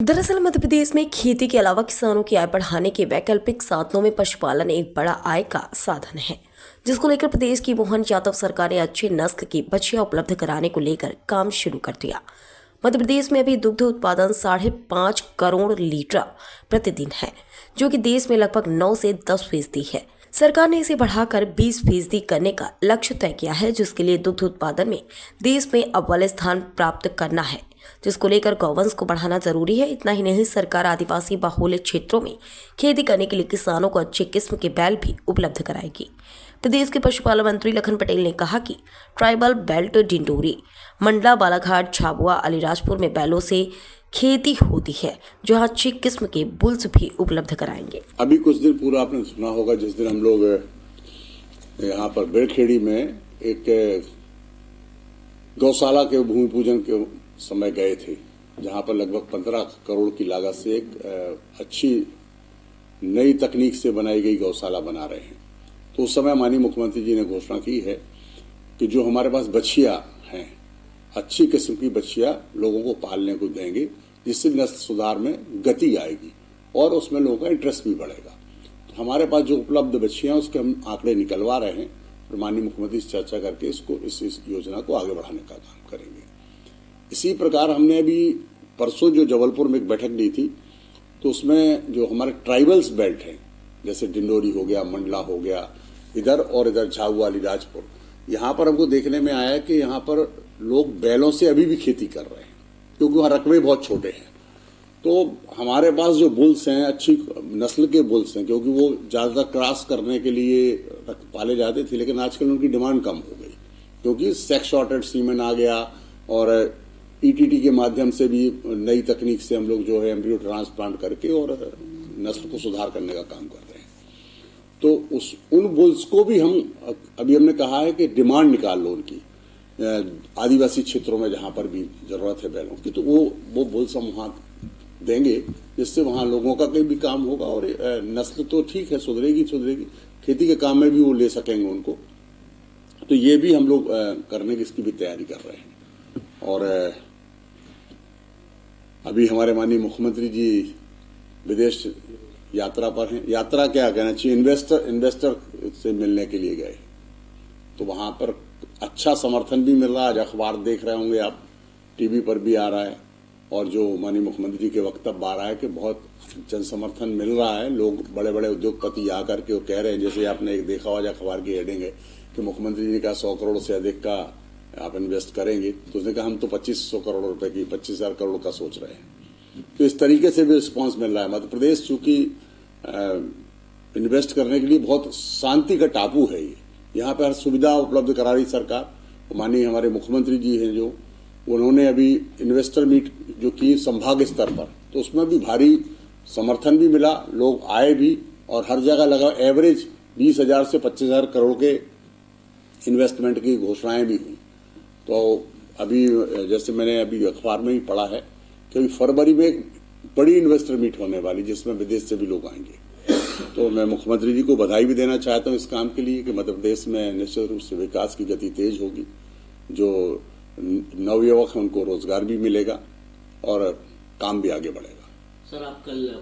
दरअसल मध्य प्रदेश में खेती के अलावा किसानों की आय बढ़ाने के वैकल्पिक साधनों में पशुपालन एक बड़ा आय का साधन है, जिसको लेकर प्रदेश की मोहन यादव सरकार ने अच्छे नस्ल की बछिया उपलब्ध कराने को लेकर काम शुरू कर दिया। मध्य प्रदेश में अभी दुग्ध उत्पादन 5.5 करोड़ लीटर प्रतिदिन है, जो कि देश में लगभग 9 से 10% है। सरकार ने इसे बढ़ाकर 20% करने का लक्ष्य तय किया है, जिसके लिए दुग्ध उत्पादन में देश में अव्वल स्थान प्राप्त करना है, जिसको लेकर गौवंश को बढ़ाना जरूरी है। इतना ही नहीं, सरकार आदिवासी बहुल क्षेत्रों में खेती करने के लिए किसानों को अच्छी किस्म के बैल भी उपलब्ध कराएगी। प्रदेश के पशुपालन मंत्री लखन पटेल ने कहा कि ट्राइबल बेल्ट डिंडोरी, मंडला, बालाघाट, झाबुआ, अलीराजपुर में बैलों से खेती होती है, जो अच्छी किस्म के बुल्स भी उपलब्ध कराएंगे। अभी कुछ दिन पूरा आपने सुना होगा, जिस दिन हम लोग यहाँ पर बेड़खेड़ी में एक गौशाला के भूमि पूजन के समय गए थे, जहां पर लगभग 15 करोड़ की लागत से एक अच्छी नई तकनीक से बनाई गई गौशाला बना रहे हैं। तो उस समय माननीय मुख्यमंत्री जी ने घोषणा की है कि जो हमारे पास बछिया हैं, अच्छी किस्म की बछिया लोगों को पालने को देंगे, जिससे नस्ल सुधार में गति आएगी और उसमें लोगों का इंटरेस्ट भी बढ़ेगा। तो हमारे पास जो उपलब्ध बछिया हैं, उसके हम आंकड़े निकलवा रहे हैं और माननीय मुख्यमंत्री से चर्चा करके इस योजना को आगे बढ़ाने का काम करेंगे। इसी प्रकार हमने अभी परसों जो जबलपुर में एक बैठक ली थी, तो उसमें जो हमारे ट्राइबल्स बेल्ट हैं, जैसे डिंडोरी हो गया, मंडला हो गया, इधर झाबुआ, अलीराजपुर, यहाँ पर हमको देखने में आया कि यहाँ पर लोग बैलों से अभी भी खेती कर रहे हैं, क्योंकि वहाँ रकबे बहुत छोटे हैं। तो हमारे पास जो बुल्स हैं, अच्छी नस्ल के बुल्स हैं, क्योंकि वो ज्यादातर क्रॉस करने के लिए पाले जाते थे, लेकिन आजकल उनकी डिमांड कम हो गई, क्योंकि सेक्स शॉर्टेड सीमेन आ गया और ईटीटी के माध्यम से भी नई तकनीक से हम लोग जो है एम्ब्रियो ट्रांसप्लांट करके और नस्ल को सुधार करने का काम कर रहे हैं। तो उन बुल्स को भी हमने कहा है कि डिमांड निकाल लो उनकी, आदिवासी क्षेत्रों में जहां पर भी जरूरत है बैलों की, तो वो बुल्स हम वहां देंगे, जिससे वहां लोगों का कहीं भी काम होगा और नस्ल तो ठीक है, सुधरेगी, खेती के काम में भी वो ले सकेंगे उनको। तो ये भी हम लोग करने की इसकी भी तैयारी कर रहे हैं। और अभी हमारे माननीय मुख्यमंत्री जी विदेश यात्रा पर हैं, यात्रा क्या कहना चाहिए, इन्वेस्टर से मिलने के लिए गए, तो वहां पर अच्छा समर्थन भी मिल रहा है। आज अखबार देख रहे होंगे आप, टीवी पर भी आ रहा है, और जो माननीय मुख्यमंत्री जी के वक्तव्य आ रहा है कि बहुत जन समर्थन मिल रहा है। लोग बड़े बड़े उद्योगपति आकर के वो कह रहे हैं, जैसे आपने एक देखा हुआ अखबार की हेडिंग है कि मुख्यमंत्री जी का 100 करोड़ से अधिक का आप इन्वेस्ट करेंगे, तो उसने कहा हम तो 2500 करोड़ रुपए की 25,000 करोड़ का सोच रहे हैं। तो इस तरीके से भी रिस्पांस मिल रहा है। मध्य प्रदेश चूंकि इन्वेस्ट करने के लिए बहुत शांति का टापू है, यहाँ पे हर सुविधा उपलब्ध करा रही सरकार। माननीय हमारे मुख्यमंत्री जी हैं, जो उन्होंने अभी इन्वेस्टर मीट जो की संभाग स्तर पर, तो उसमें भी भारी समर्थन भी मिला, लोग आए भी, और हर जगह लगा एवरेज 20,000 से 25,000 करोड़ के इन्वेस्टमेंट की घोषणाएं भी हुई। तो अभी जैसे मैंने अभी अखबार में ही पढ़ा है कि फरवरी में एक बड़ी इन्वेस्टर मीट होने वाली, जिसमें विदेश से भी लोग आएंगे। तो मैं मुख्यमंत्री जी को बधाई भी देना चाहता हूं इस काम के लिए कि मध्य प्रदेश में निश्चित रूप से विकास की गति तेज होगी, जो नवयुवक हैं उनको रोजगार भी मिलेगा और काम भी आगे बढ़ेगा। सर, आप कल